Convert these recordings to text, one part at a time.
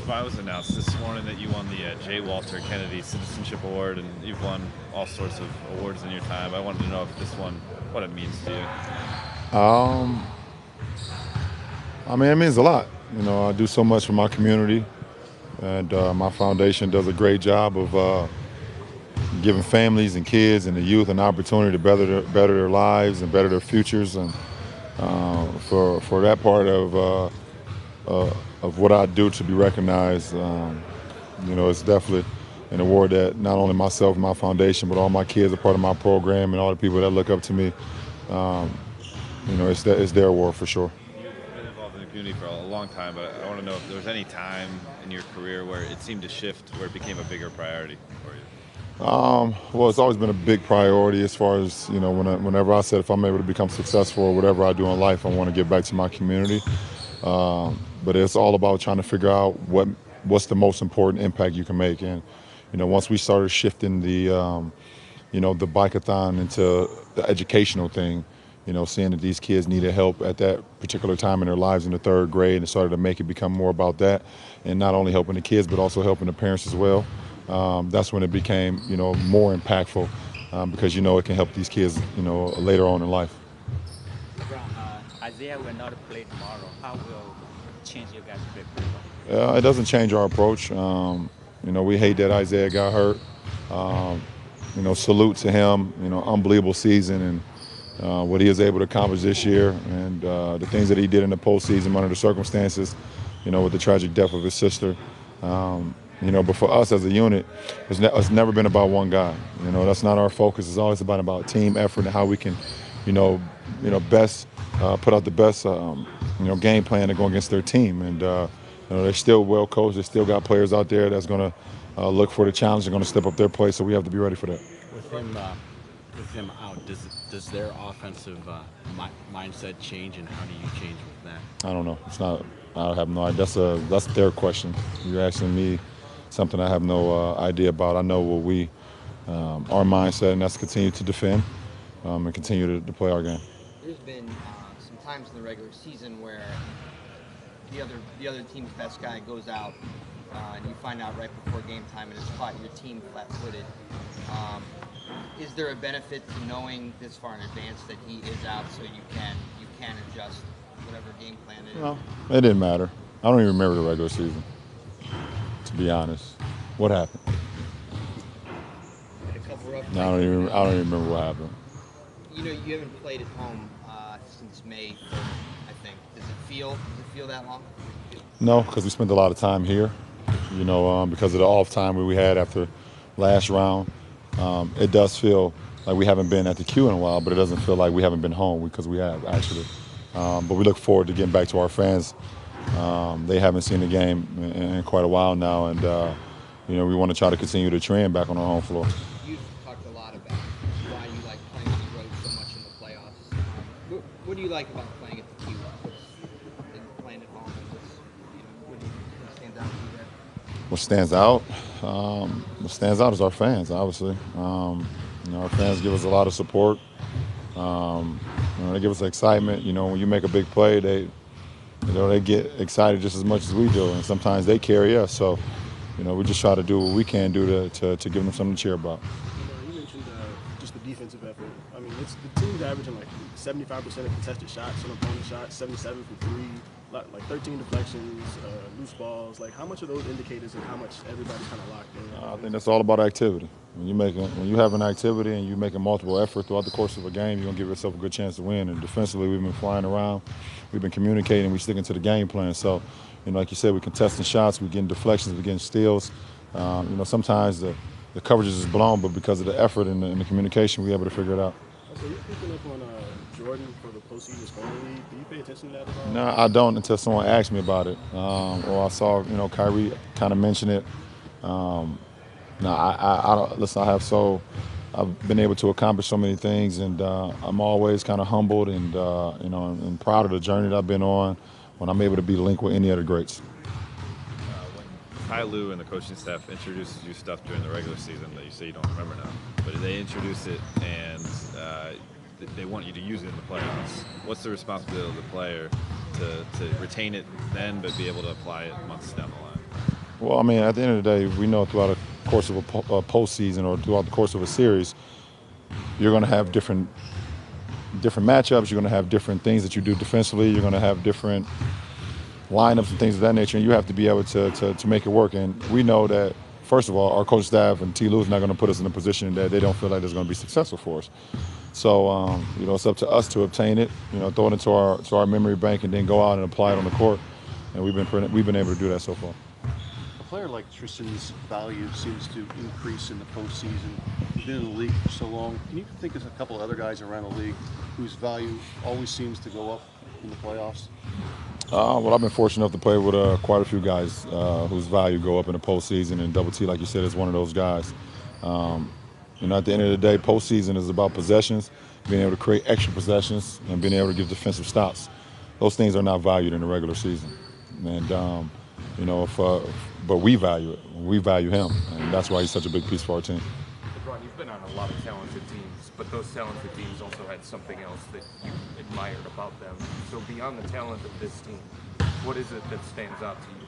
Well, it was announced this morning that you won the J. Walter Kennedy Citizenship Award, and you've won all sorts of awards in your time. I wanted to know if this one, what it means to you. Um, I mean, it means a lot. I do so much for my community, and my foundation does a great job of giving families and kids and the youth an opportunity to better their lives and better their futures. And for that part of what I do to be recognized, it's definitely an award that not only myself and my foundation, but all my kids are part of my program and all the people that look up to me. Um, it's their award for sure. You've been involved in the community for a long time, but I want to know if there was any time in your career where it seemed to shift, where it became a bigger priority for you. Well, it's always been a big priority as far as, whenever I said if I'm able to become successful or whatever I do in life, I want to give back to my community. But it's all about trying to figure out what's the most important impact you can make. And, once we started shifting the bike-a-thon into the educational thing, seeing that these kids needed help at that particular time in their lives in the third grade, and started to make it become more about that, and not only helping the kids but also helping the parents as well. That's when it became, more impactful because it can help these kids, later on in life. LeBron, Isaiah will not play tomorrow. How will change your guys' play protocol? It doesn't change our approach. We hate that Isaiah got hurt. Um, Salute to him. Unbelievable season and what he was able to accomplish this year, and the things that he did in the postseason under the circumstances. With the tragic death of his sister. But for us as a unit, it's never been about one guy. That's not our focus. It's always about team effort and how we can, best put out the best, game plan to go against their team. And they're still well coached. They still got players out there that's going to look for the challenge. They're going to step up their play. So we have to be ready for that. With him, with him out, does their offensive mindset change, and how do you change with that? I don't know. It's not. I have no idea. That's their question. You're asking me something I have no idea about. I know what our mindset, and that's continue to defend and continue to play our game. There's been some times in the regular season where the other team's best guy goes out, and you find out right before game time, and it's caught your team flat-footed. Is there a benefit to knowing this far in advance that he is out, so you can adjust whatever game plan it is? No, it didn't matter. I don't even remember the regular season, to be honest. What happened? A couple rough No, I don't even remember what happened. You haven't played at home since May 3rd, I think. Does it feel that long? No, because we spent a lot of time here. Because of the off time we had after last round. It does feel like we haven't been at the queue in a while, but it doesn't feel like we haven't been home because we have, actually. But we look forward to getting back to our fans. They haven't seen the game in quite a while now, and we want to try to continue the trend back on our home floor. You've talked a lot about why you like playing on the road so much in the playoffs. What do you like about playing at the queue? And playing at home? What stands out to you there? What stands out? What stands out is our fans, obviously. Our fans give us a lot of support. They give us excitement. When you make a big play, they get excited just as much as we do, and sometimes they carry us. So, we just try to do what we can do to give them something to cheer about. You mentioned just the defensive effort. I mean, the team's averaging like 75% of contested shots on opponent shots, 77 from three, like 13 deflections, loose balls. Like, how much of those indicators and how much everybody's kind of locked in? I think that's all about activity. When you have an activity and you're making multiple efforts throughout the course of a game, you're gonna give yourself a good chance to win. And defensively, we've been flying around, we've been communicating, we're sticking to the game plan. So, like you said, we're contesting shots, we're getting deflections, we're getting steals. Sometimes the coverage is blown, but because of the effort and the communication, we're able to figure it out. So you're picking up on Jordan for the postseason scoring league. Do you pay attention to that at all? No, I don't until someone asks me about it, or I saw Kyrie kind of mention it. No, I don't. Listen, I've been able to accomplish so many things, and I'm always kind of humbled and and proud of the journey that I've been on when I'm able to be linked with any of the greats. When Ty Lue and the coaching staff introduces you stuff during the regular season that you say you don't remember now, but they introduce it and they want you to use it in the playoffs. What's the responsibility of the player to retain it then, but be able to apply it months down the line? Well, I mean, at the end of the day, we know throughout the course of a postseason or throughout the course of a series, you're going to have different matchups. You're going to have different things that you do defensively. You're going to have different lineups and things of that nature, and you have to be able to make it work. And we know that, first of all, our coaching staff and T. Lou is not going to put us in a position that they don't feel like it's going to be successful for us. So, it's up to us to obtain it, throw it into our memory bank, and then go out and apply it on the court. And we've been able to do that so far. A player like Tristan's value seems to increase in the postseason. He's been in the league for so long. Can you think of a couple of other guys around the league whose value always seems to go up in the playoffs? Well, I've been fortunate enough to play with quite a few guys whose value go up in the postseason, and Double T, like you said, is one of those guys. At the end of the day, postseason is about possessions, being able to create extra possessions, and being able to give defensive stops. Those things are not valued in the regular season. And, but we value it. We value him, and that's why he's such a big piece for our team. LeBron, you've been on a lot of talented teams, but those talented teams also had something else that you admired about them. So beyond the talent of this team, what is it that stands out to you?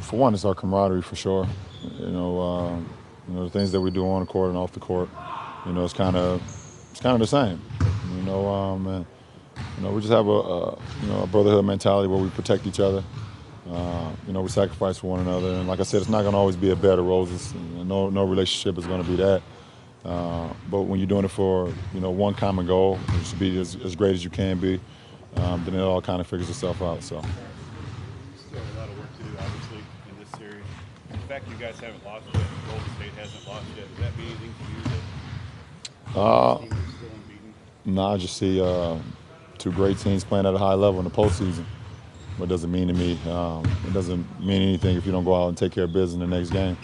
For one, it's our camaraderie for sure. The things that we do on the court and off the court. It's kind of the same. We just have a brotherhood mentality where we protect each other. We sacrifice for one another, and like I said, it's not going to always be a bed of roses. No relationship is going to be that. But when you're doing it for one common goal, which is to be as great as you can be, then it all kind of figures itself out. So. Still a lot of work to do, obviously, in this series. The fact you guys haven't lost yet, Golden State hasn't lost yet, does that mean anything to you that the team is still unbeaten? No, I just see two great teams playing at a high level in the postseason. What it doesn't mean to me, it doesn't mean anything if you don't go out and take care of business in the next game.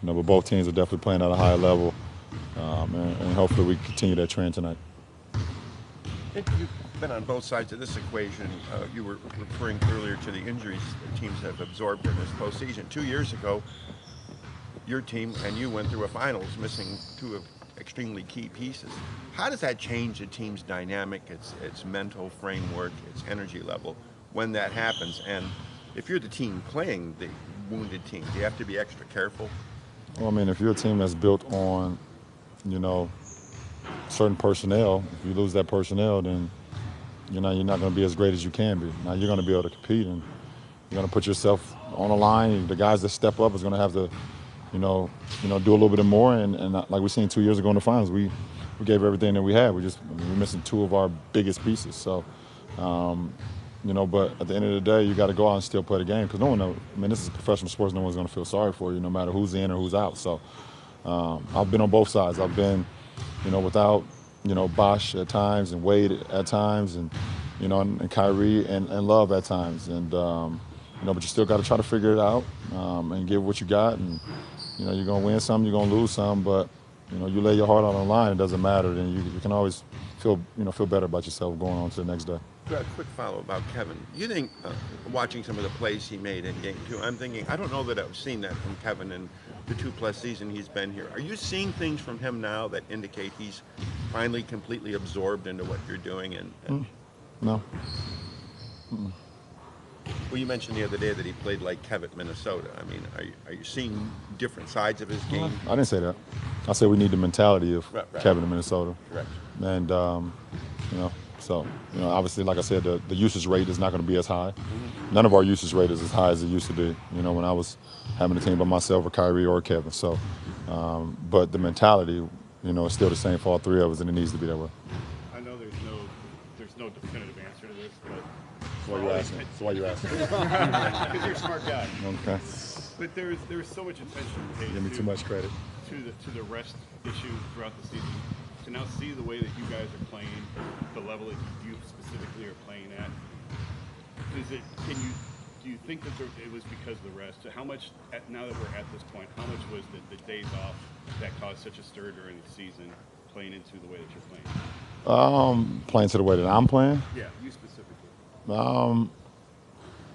But both teams are definitely playing at a high level, and hopefully we continue that trend tonight. You've been on both sides of this equation. You were referring earlier to the injuries the teams have absorbed in this postseason. 2 years ago, your team and you went through a finals missing two of extremely key pieces. How does that change the team's dynamic, its mental framework, its energy level when that happens? And if you're the team playing the wounded team, do you have to be extra careful? Well, I mean, if you're a team that's built on, certain personnel, if you lose that personnel, then you're not going to be as great as you can be. Now you're going to be able to compete, and you're going to put yourself on the line. The guys that step up is going to have to, do a little bit more. And like we seen 2 years ago in the finals, we gave everything that we had. We're missing two of our biggest pieces. So, but at the end of the day, you got to go out and still play the game, because no one knows. I mean, this is professional sports. No one's going to feel sorry for you, no matter who's in or who's out. So, I've been on both sides. I've been, without, Bosh at times, and Wade at times, and and Kyrie and Love at times. And but you still got to try to figure it out and give what you got. And you're going to win some, you're going to lose some, but you lay your heart out on the line, it doesn't matter. Then you can always feel better about yourself going on to the next day. A quick follow about Kevin. You think, watching some of the plays he made in Game 2, I'm thinking, I don't know that I've seen that from Kevin in the 2+ season he's been here. Are you seeing things from him now that indicate he's finally completely absorbed into what you're doing? No. Well, you mentioned the other day that he played like Kevin at Minnesota. I mean, are you seeing different sides of his game? I didn't say that. I said we need the mentality of Right. Kevin in Minnesota. Correct. And, so, obviously, like I said, the usage rate is not going to be as high. None of our usage rate is as high as it used to be, when I was having a team by myself or Kyrie or Kevin. So, but the mentality, is still the same for all three of us, and it needs to be that way. I know there's no definitive answer to this, but That's why you're asking. That's why you're asking. because you're a smart guy. Okay. But there's so much attention paid Give me too much credit. to the rest issue throughout the season. To now see the way that you guys are playing, the level that you specifically are playing at, do you think that it was because of the rest? How much, now that we're at this point, how much was the days off that caused such a stir during the season playing into the way that you're playing? Playing to the way that I'm playing? Yeah, you specifically. I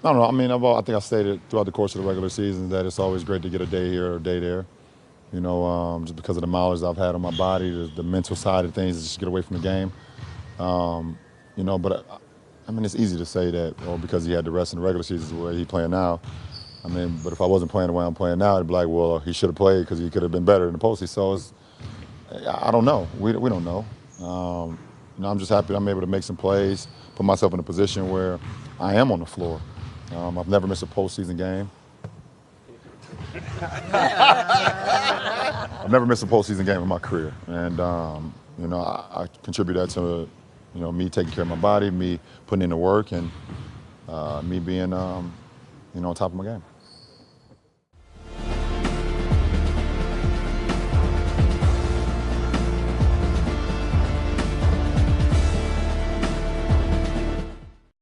don't know. I mean, I think I stated throughout the course of the regular season that it's always great to get a day here or a day there. Just because of the mileage I've had on my body, the mental side of things, just get away from the game. But I mean, it's easy to say that, or because he had the rest in the regular season the way he's playing now. I mean, but if I wasn't playing the way I'm playing now, it'd be like, well, he should have played because he could have been better in the postseason. So I don't know. We don't know. I'm just happy I'm able to make some plays, put myself in a position where I am on the floor. I've never missed a postseason game. I've never missed a postseason game in my career, and I contribute that to me taking care of my body, me putting in the work, and me being on top of my game.